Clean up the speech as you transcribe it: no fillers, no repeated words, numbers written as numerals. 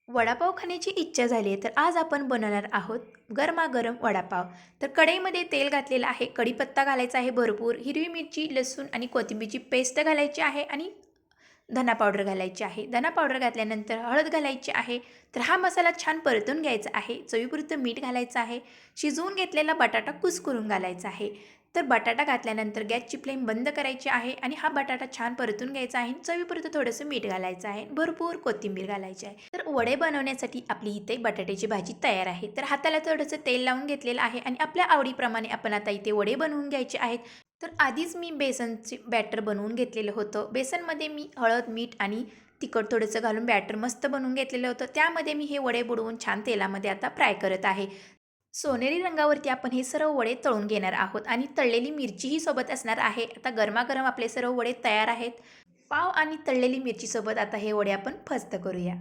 वडापाव खाण्याची इच्छा झाली आहे, तर आज आपण बनवणार आहोत गरमागरम वडापाव. तर कढईमध्ये तेल घातलेलं आहे, कढीपत्ता घालायचा आहे भरपूर, हिरवी मिरची, लसूण आणि कोथिंबीरची पेस्ट घालायची आहे आणि धना पावडर घालायची आहे. धना पावडर घातल्यानंतर हळद घालायची आहे. तर हा मसाला छान परतून घ्यायचा आहे. चवीपुरतं मीठ घालायचं आहे. शिजवून घेतलेला बटाटा कुस्करून घालायचा आहे. तर बटाटा घातल्यानंतर गॅसची फ्लेम बंद करायची आहे आणि हा बटाटा छान परतून घ्यायचा आहे. चवीपुरतं थोडंसं मीठ घालायचं आहे. भरपूर कोथिंबीर घालायची आहे. तर वडे बनवण्यासाठी आपली इथे बटाट्याची भाजी तयार आहे. तर हाताला थोडंसं तेल लावून घेतलेलं आहे आणि आपल्या आवडीप्रमाणे आपण आता इथे वडे बनवून घ्यायचे आहेत. तर आधीच मी बेसनचे बॅटर बनवून घेतलेलं होतं. बेसनमध्ये मी हळद, मीठ आणि तिखट थोडंसं घालून बॅटर मस्त बनवून घेतलेलं होतं. त्यामध्ये मी हे वडे बुडवून छान तेलामध्ये आता फ्राय करत आहे. सोनेरी रंगावरती आपण हे सर्व वडे तळून घेणार आहोत आणि तळलेली मिरचीही सोबत असणार आहे. आता गरमागरम आपले सर्व वडे तयार आहेत. पाव आणि तळलेली मिरचीसोबत आता हे वडे आपण फस्त करूया.